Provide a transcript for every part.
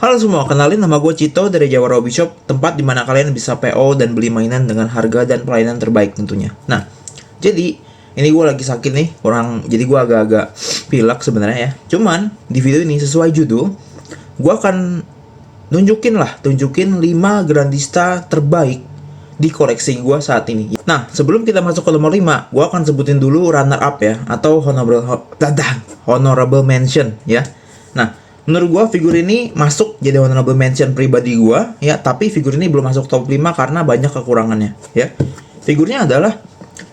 Halo semua, kenalin nama gue Cito dari Jawa Hobby Shop, tempat dimana kalian bisa PO dan beli mainan dengan harga dan pelayanan terbaik tentunya. Nah, jadi ini gue lagi sakit nih, jadi gue agak-agak pilek sebenarnya ya. Cuman di video ini sesuai judul, gue akan tunjukin 5 Grandista terbaik di koleksi gue saat ini. Nah, sebelum kita masuk ke nomor 5, gue akan sebutin dulu runner up ya, atau honorable mention ya. Nah, menurut gue figur ini masuk jadi honorable mention pribadi gue ya, tapi figur ini belum masuk top 5 karena banyak kekurangannya ya. Figurnya adalah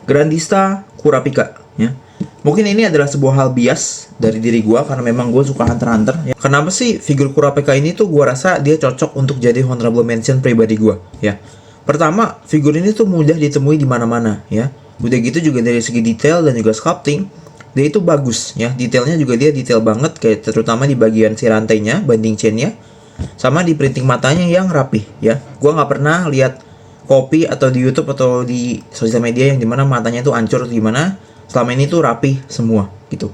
Grandista Kurapika ya. Mungkin ini adalah sebuah hal bias dari diri gue karena memang gue suka Hunter x Hunter ya. Kenapa sih figur Kurapika ini tuh gue rasa dia cocok untuk jadi honorable mention pribadi gue ya. Pertama, figur ini tuh mudah ditemui di mana-mana ya. Udah gitu juga dari segi detail dan juga sculpting, dia itu bagus ya. Detailnya juga dia detail banget, kayak terutama di bagian si rantainya, banding chainnya, sama di printing matanya yang rapih ya. Gua nggak pernah lihat copy atau di YouTube atau di sosial media yang dimana matanya tuh hancur gimana. Selama ini tuh rapih semua gitu.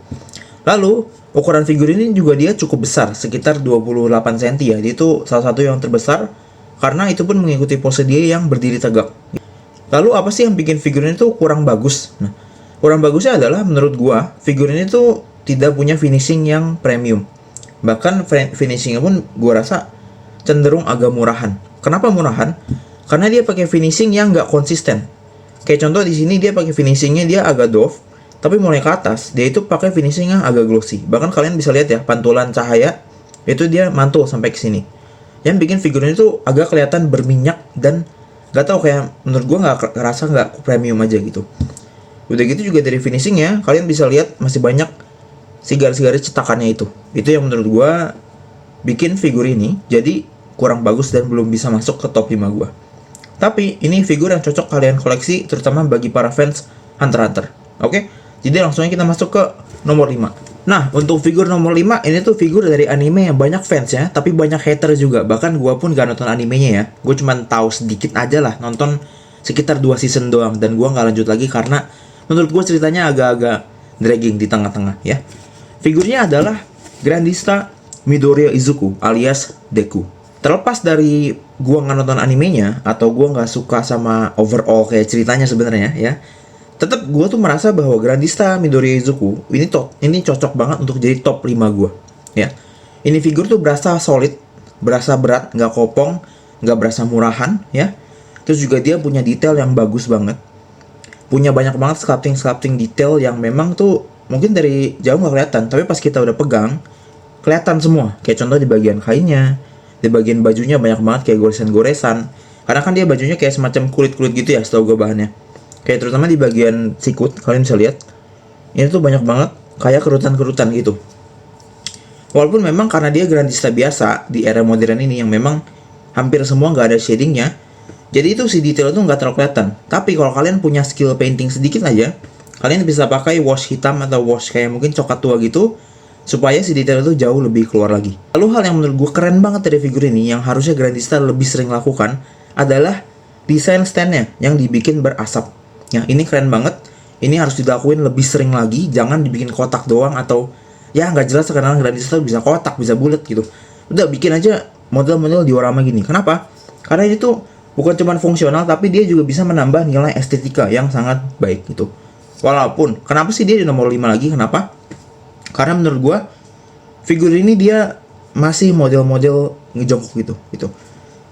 Lalu ukuran figur ini juga dia cukup besar, sekitar 28 cm ya. Dia itu salah satu yang terbesar karena itu pun mengikuti pose dia yang berdiri tegak. Lalu apa sih yang bikin figur ini tuh kurang bagus? Nah, kurang bagusnya adalah menurut gua figur ini tuh tidak punya finishing yang premium. Bahkan finishingnya pun gua rasa cenderung agak murahan. Kenapa murahan? Karena dia pakai finishing yang nggak konsisten. Kayak contoh di sini dia pakai finishingnya dia agak doff, tapi mulai ke atas dia itu pakai finishing yang agak glossy. Bahkan kalian bisa lihat ya pantulan cahaya itu dia mantul sampai ke sini. Yang bikin figur ini tuh agak kelihatan berminyak dan nggak tahu, kayak menurut gua nggak premium aja gitu. Udah gitu juga dari finishingnya kalian bisa lihat masih banyak si garis-garis cetakannya itu yang menurut gua bikin figur ini jadi kurang bagus dan belum bisa masuk ke top 5 gua. Tapi ini figur yang cocok kalian koleksi, terutama bagi para fans Hunter x Hunter. Oke, jadi langsung aja kita masuk ke nomor 5. Nah, untuk figur nomor 5 ini tuh figur dari anime yang banyak fans ya, tapi banyak hater juga. Bahkan gua pun gak nonton animenya ya, gue cuma tahu sedikit aja lah, nonton sekitar 2 season doang, dan gua nggak lanjut lagi karena menurut gue ceritanya agak-agak dragging di tengah-tengah ya. Figurnya adalah Grandista Midoriya Izuku alias Deku. Terlepas dari gue nggak nonton animenya atau gue nggak suka sama overall kayak ceritanya sebenarnya ya, tetap gue tuh merasa bahwa Grandista Midoriya Izuku ini cocok banget untuk jadi top 5 gue ya. Ini figur tuh berasa solid, berasa berat, nggak kopong, nggak berasa murahan ya. Terus juga dia punya detail yang bagus banget, punya banyak banget sculpting detail yang memang tuh mungkin dari jauh nggak kelihatan, tapi pas kita udah pegang kelihatan semua. Kayak contoh di bagian kainnya, di bagian bajunya banyak banget kayak goresan-goresan, karena kan dia bajunya kayak semacam kulit-kulit gitu ya setahu gue bahannya. Kayak terutama di bagian sikut kalian bisa lihat ini tuh banyak banget kayak kerutan-kerutan gitu. Walaupun memang karena dia Grandista biasa di era modern ini yang memang hampir semua nggak ada shadingnya, jadi itu si detail itu nggak terlalu kelihatan. Tapi kalau kalian punya skill painting sedikit aja, kalian bisa pakai wash hitam atau wash kayak mungkin coklat tua gitu, supaya si detail itu jauh lebih keluar lagi. Lalu hal yang menurut gue keren banget dari figur ini, yang harusnya Grandista lebih sering lakukan, adalah desain standnya yang dibikin berasap. Ya, ini keren banget. Ini harus dilakuin lebih sering lagi, jangan dibikin kotak doang atau ya nggak jelas. Karena Grandista bisa kotak, bisa bulat gitu. Udah bikin aja model-model diorama gini. Kenapa? Karena ini tuh bukan cuma fungsional, tapi dia juga bisa menambah nilai estetika yang sangat baik gitu. Walaupun, kenapa sih dia di nomor 5 lagi? Kenapa? Karena menurut gue, figur ini dia masih model-model ngejongkok gitu.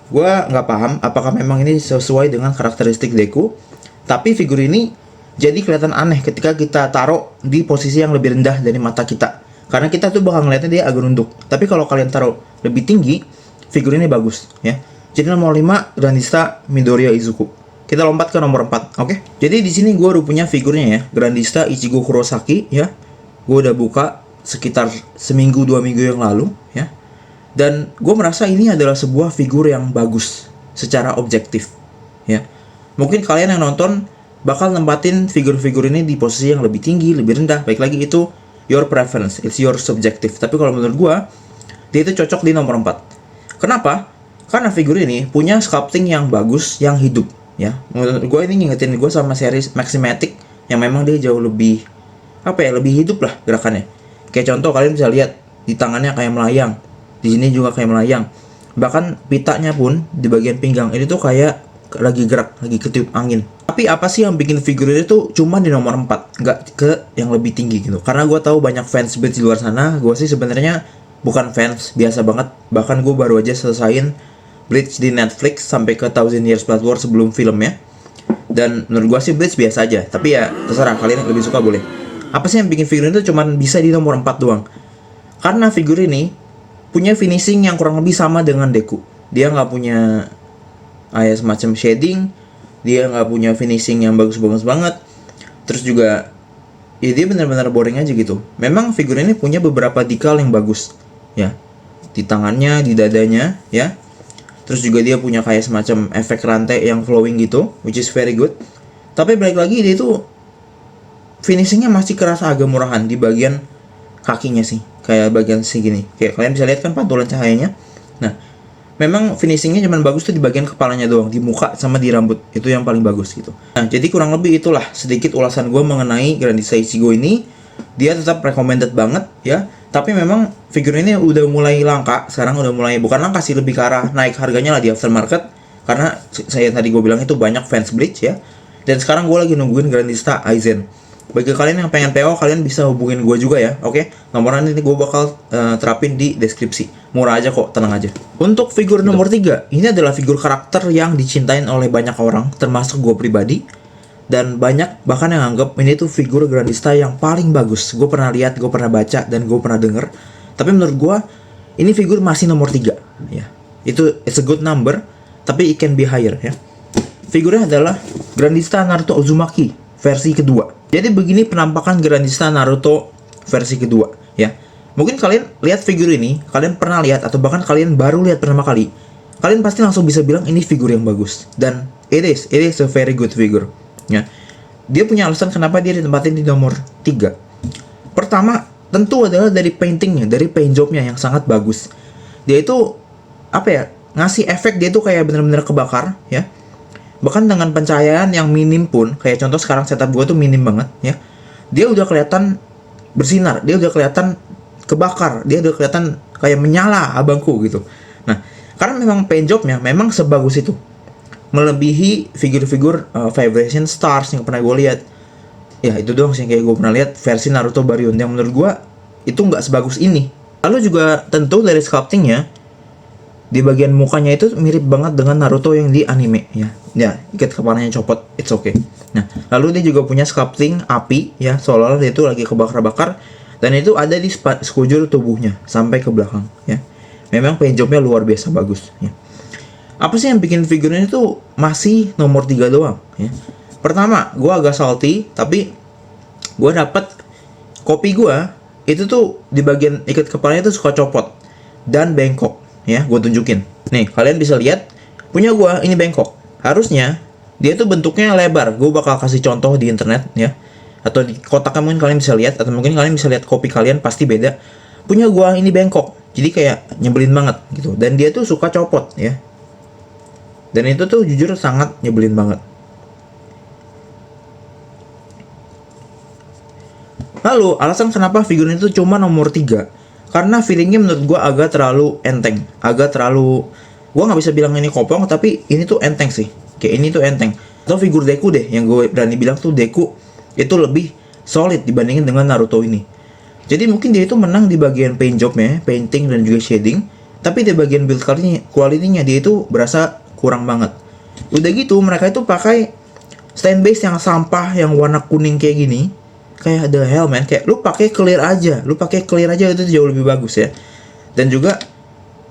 Gue nggak paham apakah memang ini sesuai dengan karakteristik Deku, tapi figur ini jadi kelihatan aneh ketika kita taruh di posisi yang lebih rendah dari mata kita. Karena kita tuh bakal ngeliatnya dia agak nunduk. Tapi kalau kalian taruh lebih tinggi, figur ini bagus ya. Jadi nomor 5 Grandista Midoriya Izuku. Kita lompat ke nomor 4, oke? Jadi di sini gue udah punya figurnya ya, Grandista Ichigo Kurosaki ya. Gue udah buka sekitar seminggu 2 minggu yang lalu ya. Dan gue merasa ini adalah sebuah figur yang bagus secara objektif ya. Mungkin kalian yang nonton bakal nempatin figur-figur ini di posisi yang lebih tinggi, lebih rendah. Baik lagi itu your preference, it's your subjective. Tapi kalau menurut gue, dia itu cocok di nomor 4. Kenapa? Karena figur ini punya sculpting yang bagus, yang hidup ya. Menurut gue ini ngingetin gue sama series Maximatic yang memang dia jauh lebih lebih hidup lah gerakannya. Kayak contoh kalian bisa lihat di tangannya kayak melayang. Di sini juga kayak melayang. Bahkan pitanya pun di bagian pinggang ini tuh kayak lagi gerak, lagi ketiup angin. Tapi apa sih yang bikin figur ini tuh cuma di nomor 4, nggak ke yang lebih tinggi gitu. Karena gue tahu banyak fans Bleach di luar sana. Gue sih sebenarnya bukan fans, biasa banget. Bahkan gue baru aja selesain Bleach di Netflix sampai ke Thousand Years Blood War sebelum filmnya. Dan menurut gue sih Bleach biasa aja. Tapi ya terserah, kalian yang lebih suka boleh. Apa sih yang bikin figur ini tuh cuma bisa di nomor 4 doang? Karena figur ini punya finishing yang kurang lebih sama dengan Deku. Dia nggak punya semacam shading, dia nggak punya finishing yang bagus-bagus banget. Terus juga ya dia benar-benar boring aja gitu. Memang figur ini punya beberapa decal yang bagus ya, di tangannya, di dadanya ya. Terus juga dia punya kayak semacam efek rantai yang flowing gitu, which is very good. Tapi balik lagi dia itu finishingnya masih kerasa agak murahan di bagian kakinya sih, kayak bagian segini. Kayak kalian bisa lihat kan pantulan cahayanya. Nah, memang finishingnya cuma bagus tuh di bagian kepalanya doang, di muka sama di rambut, itu yang paling bagus gitu. Nah, jadi kurang lebih itulah sedikit ulasan gue mengenai Grandista Ichigo ini. Dia tetap recommended banget ya, tapi memang figur ini udah mulai langka. Sekarang udah mulai, bukan langka sih, lebih ke arah naik harganya lah di aftermarket. Karena saya tadi gue bilang itu banyak fans Bleach ya. Dan sekarang gue lagi nungguin Grandista Aizen. Bagi kalian yang pengen PO, kalian bisa hubungin gue juga ya, oke? Nomornya nanti gue bakal terapin di deskripsi. Murah aja kok, tenang aja. Untuk figur nomor 3, ini adalah figur karakter yang dicintain oleh banyak orang, termasuk gue pribadi. Dan banyak bahkan yang anggap ini tuh figur Grandista yang paling bagus. Gue pernah lihat, gue pernah baca, dan gue pernah denger. Tapi menurut gue, ini figur masih nomor 3 ya. It's a good number, tapi it can be higher ya. Figurnya adalah Grandista Naruto Uzumaki versi kedua. Jadi begini penampakan Grandista Naruto versi kedua ya. Mungkin kalian lihat figur ini, kalian pernah lihat atau bahkan kalian baru lihat pertama kali. Kalian pasti langsung bisa bilang ini figur yang bagus. Dan it is a very good figure ya. Dia punya alasan kenapa dia ditempatin di nomor 3. Pertama, tentu adalah dari paintingnya, dari paint jobnya yang sangat bagus. Dia itu apa ya? Ngasih efek dia tuh kayak bener-bener kebakar ya. Bahkan dengan pencahayaan yang minim pun, kayak contoh sekarang setup gue tuh minim banget ya, dia udah kelihatan bersinar, dia udah kelihatan kebakar, dia udah kelihatan kayak menyala abangku gitu. Nah, karena memang paint jobnya memang sebagus itu, melebihi figur-figur Vibration Stars yang pernah gue lihat. Ya itu doang sih yang kayak gue pernah lihat versi Naruto Baryon, yang menurut gue itu nggak sebagus ini. Lalu juga tentu dari sculptingnya, di bagian mukanya itu mirip banget dengan Naruto yang di anime ya. Ya, ikat kepalanya copot, it's okay. Nah, lalu dia juga punya sculpting api ya, seolah-olah dia itu lagi kebakar-bakar, dan itu ada di sekujur tubuhnya sampai ke belakang ya. Memang paint jobnya luar biasa bagus ya. Apa sih yang bikin figur ini tuh masih nomor 3 doang ya? Pertama, gue agak salty, tapi gue dapet kopi gue itu tuh di bagian ikat kepalanya tuh suka copot dan bengkok ya. Gue tunjukin nih, kalian bisa lihat punya gue ini bengkok. Harusnya dia tuh bentuknya lebar. Gue bakal kasih contoh di internet ya, atau di kotak mungkin kalian bisa lihat, atau mungkin kalian bisa lihat kopi kalian pasti beda. Punya gue ini bengkok, jadi kayak nyebelin banget gitu. Dan dia tuh suka copot ya, dan itu tuh jujur sangat nyebelin banget. Lalu alasan kenapa figur ini tuh cuma nomor 3, karena feelingnya menurut gue agak terlalu enteng, agak terlalu, gue nggak bisa bilang ini kopong, tapi ini tuh enteng sih. Kayak ini tuh enteng. Atau figur Deku deh, yang gue berani bilang tuh Deku itu lebih solid dibandingin dengan Naruto ini. Jadi mungkin dia itu menang di bagian paint jobnya, painting dan juga shading, tapi di bagian build quality-nya dia itu berasa kurang banget. Udah gitu mereka itu pakai stand base yang sampah yang warna kuning kayak gini. Kayak the hell man, kayak lu pakai clear aja itu jauh lebih bagus ya. Dan juga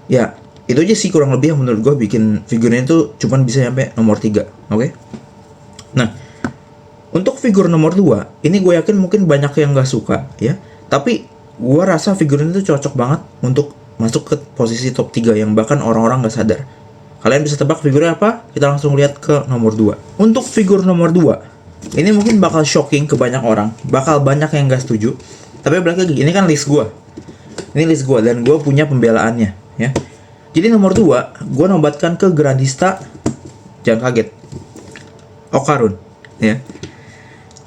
ya itu aja sih kurang lebih yang menurut gue bikin figurnya itu cuman bisa sampai nomor 3, oke? Nah, untuk figur nomor 2, ini gue yakin mungkin banyak yang gak suka ya, tapi gue rasa figurnya itu cocok banget untuk masuk ke posisi top 3 yang bahkan orang-orang gak sadar. Kalian bisa tebak figurnya apa? Kita langsung lihat ke nomor 2. Untuk figur nomor 2, ini mungkin bakal shocking ke banyak orang, bakal banyak yang gak setuju. Tapi balik lagi, ini kan list gue. Ini list gue dan gue punya pembelaannya ya. Jadi nomor 2, gue nobatkan ke Grandista, jangan kaget, Okarun ya.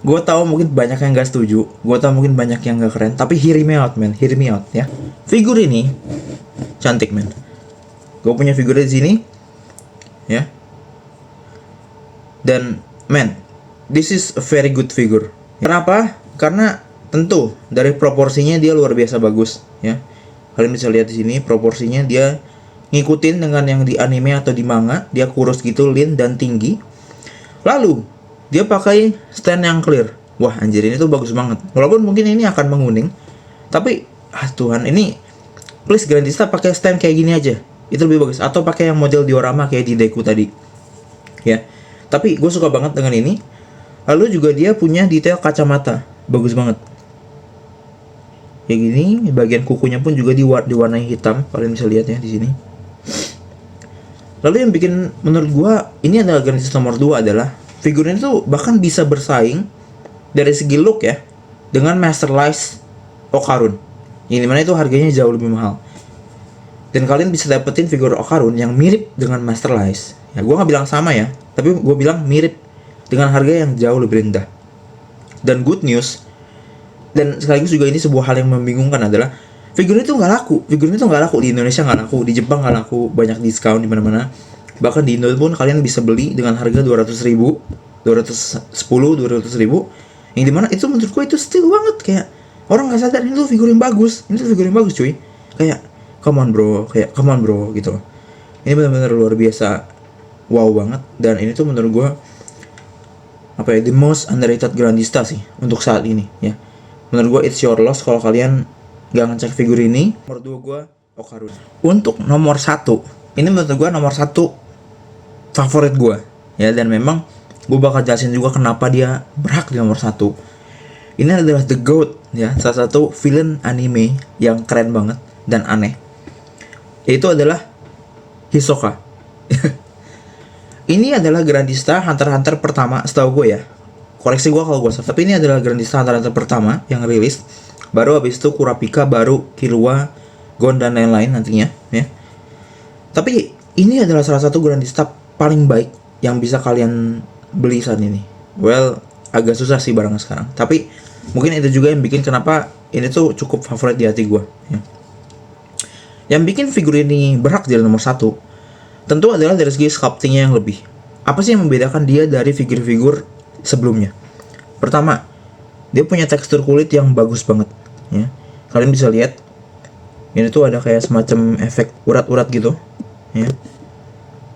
Gue tahu mungkin banyak yang gak setuju, gue tahu mungkin banyak yang gak keren, tapi hear me out man, hear me out ya. Figur ini cantik men. Gue punya figurnya di sini, ya. Dan men, this is a very good figure. Kenapa? Karena tentu dari proporsinya dia luar biasa bagus, ya. Kalian bisa lihat di sini proporsinya dia ngikutin dengan yang di anime atau di manga. Dia kurus gitu, lean dan tinggi. Lalu dia pakai stand yang clear. Wah anjir, ini tuh bagus banget. Walaupun mungkin ini akan menguning, tapi Tuhan, ini please Grandista pakai stand kayak gini aja, itu lebih bagus. Atau pakai yang model diorama kayak di Deku tadi, ya. Tapi gue suka banget dengan ini. Lalu juga dia punya detail kacamata, bagus banget. Kayak gini, bagian kukunya pun juga diwarnai hitam. Kalian bisa lihat ya di sini. Lalu yang bikin menurut gue ini adalah Grandista nomor 2 adalah figurnya itu bahkan bisa bersaing dari segi look ya dengan Masterlice Okarun, yang dimana itu harganya jauh lebih mahal. Dan kalian bisa dapetin figur Okarun yang mirip dengan Masterlice. Ya gue nggak bilang sama ya, tapi gue bilang mirip dengan harga yang jauh lebih rendah. Dan good news, dan sekaligus juga ini sebuah hal yang membingungkan adalah figur itu nggak laku. Figur itu nggak laku di Indonesia, nggak laku di Jepang, nggak laku, banyak diskon di mana-mana. Bahkan di Indo pun kalian bisa beli dengan harga 200.000, 200.000, yang dimana itu menurut gue itu still banget. Kayak orang nggak sadar ini tuh figur yang bagus, ini tuh figur yang bagus cuy. Kayak come on bro gitu loh. Ini benar-benar luar biasa, wow banget. Dan ini tuh menurut gue the most underrated Grandista sih untuk saat ini ya. Menurut gue it's your loss kalau kalian gak ngecek figur ini. Nomor 2 gue Okarun. Untuk nomor 1, ini menurut gue nomor 1 favorit gue ya, dan memang gue bakal jelasin juga kenapa dia berhak di nomor 1. Ini adalah The Goat ya, salah satu villain anime yang keren banget dan aneh. Yaitu adalah Hisoka. Ini adalah Grandista Hunter x Hunter pertama setahu gue ya. Koreksi gue kalau gue salah, tapi ini adalah Grandista Hunter x Hunter pertama yang rilis. Baru habis itu Kurapika, baru Killua, Gon dan lain-lain nantinya ya. Tapi ini adalah salah satu Grandista paling baik yang bisa kalian beli saat ini. Well, agak susah sih barangnya sekarang. Tapi mungkin itu juga yang bikin kenapa ini tuh cukup favorit di hati gue ya. Yang bikin figur ini berhak jadi nomor 1 tentu adalah dari segi sculptingnya yang lebih. Apa sih yang membedakan dia dari figur-figur sebelumnya? Pertama, dia punya tekstur kulit yang bagus banget ya. Kalian bisa lihat ini tuh ada kayak semacam efek urat-urat gitu ya.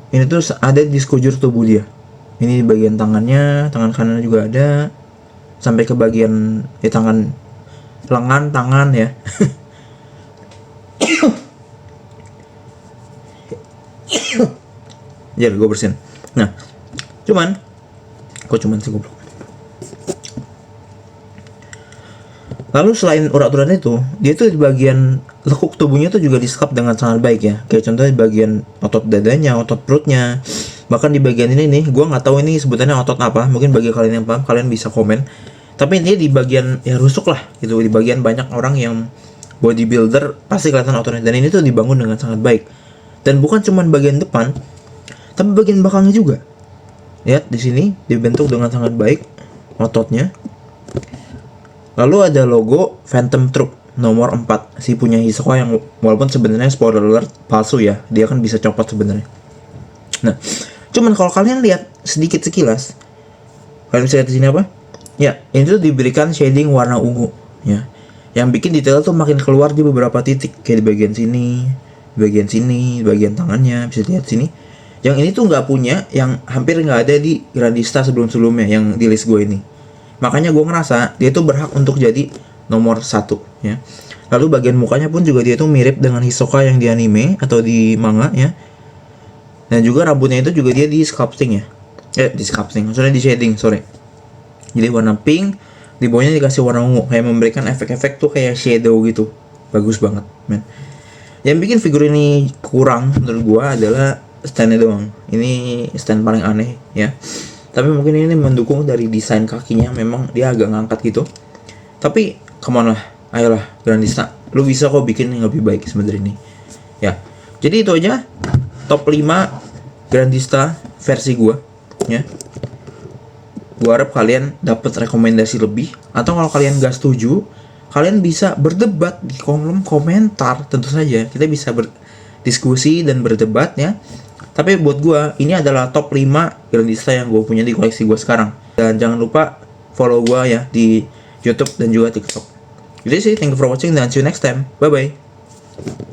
Ini tuh ada di sekujur tubuh dia. Ini di bagian tangannya, tangan kanan juga ada, sampai ke bagian di tangan lengan tangan ya. Ya gue bersihin. Nah, kok cuman sih goblok. Lalu selain urat-urat itu, dia tuh di bagian lekuk tubuhnya tuh juga di-sculpt dengan sangat baik ya. Kayak contohnya di bagian otot dadanya, otot perutnya. Bahkan di bagian ini nih, gue nggak tahu ini sebutannya otot apa. Mungkin bagi kalian yang paham, kalian bisa komen. Tapi intinya di bagian ya rusuk lah gitu. Di bagian banyak orang yang bodybuilder pasti kelihatan ototnya. Dan ini tuh dibangun dengan sangat baik. Dan bukan cuma bagian depan, tapi bagian belakangnya juga. Lihat di sini dibentuk dengan sangat baik ototnya. Lalu ada logo Phantom Troop nomor 4 si punya Hisoka, yang walaupun sebenarnya spoiler alert palsu ya, dia kan bisa copot sebenarnya. Nah, cuman kalau kalian lihat sedikit sekilas, kalian bisa lihat di sini apa? Ya, ini tuh diberikan shading warna ungu ya, yang bikin detail tuh makin keluar di beberapa titik, kayak di bagian sini, di bagian tangannya bisa lihat sini. Yang ini tuh nggak punya, yang hampir nggak ada di Grandista sebelum-sebelumnya yang di list gue ini. Makanya gue ngerasa dia tuh berhak untuk jadi nomor 1 ya. Lalu bagian mukanya pun juga dia tuh mirip dengan Hisoka yang di anime atau di manga ya. Dan juga rambutnya itu juga dia di sculpting ya. Maksudnya di shading, sorry. Jadi warna pink, di bawahnya dikasih warna ungu, kayak memberikan efek-efek tuh kayak shadow gitu. Bagus banget, men. Yang bikin figur ini kurang menurut gue adalah standnya doang. Ini stand paling aneh ya. Tapi mungkin ini mendukung dari desain kakinya, memang dia agak ngangkat gitu. Tapi come on lah, ayolah Grandista, lu bisa kok bikin yang lebih baik sebenarnya ini. Ya. Jadi itu aja top 5 Grandista versi gua ya. Gua harap kalian dapat rekomendasi lebih, atau kalau kalian gak setuju, kalian bisa berdebat di kolom komentar. Tentu saja kita bisa diskusi dan berdebat ya. Tapi buat gue ini adalah top 5 Grandista yang gue punya di koleksi gue sekarang. Dan jangan lupa follow gue ya di YouTube dan juga TikTok. Jadi sih, thank you for watching dan see you next time. Bye bye.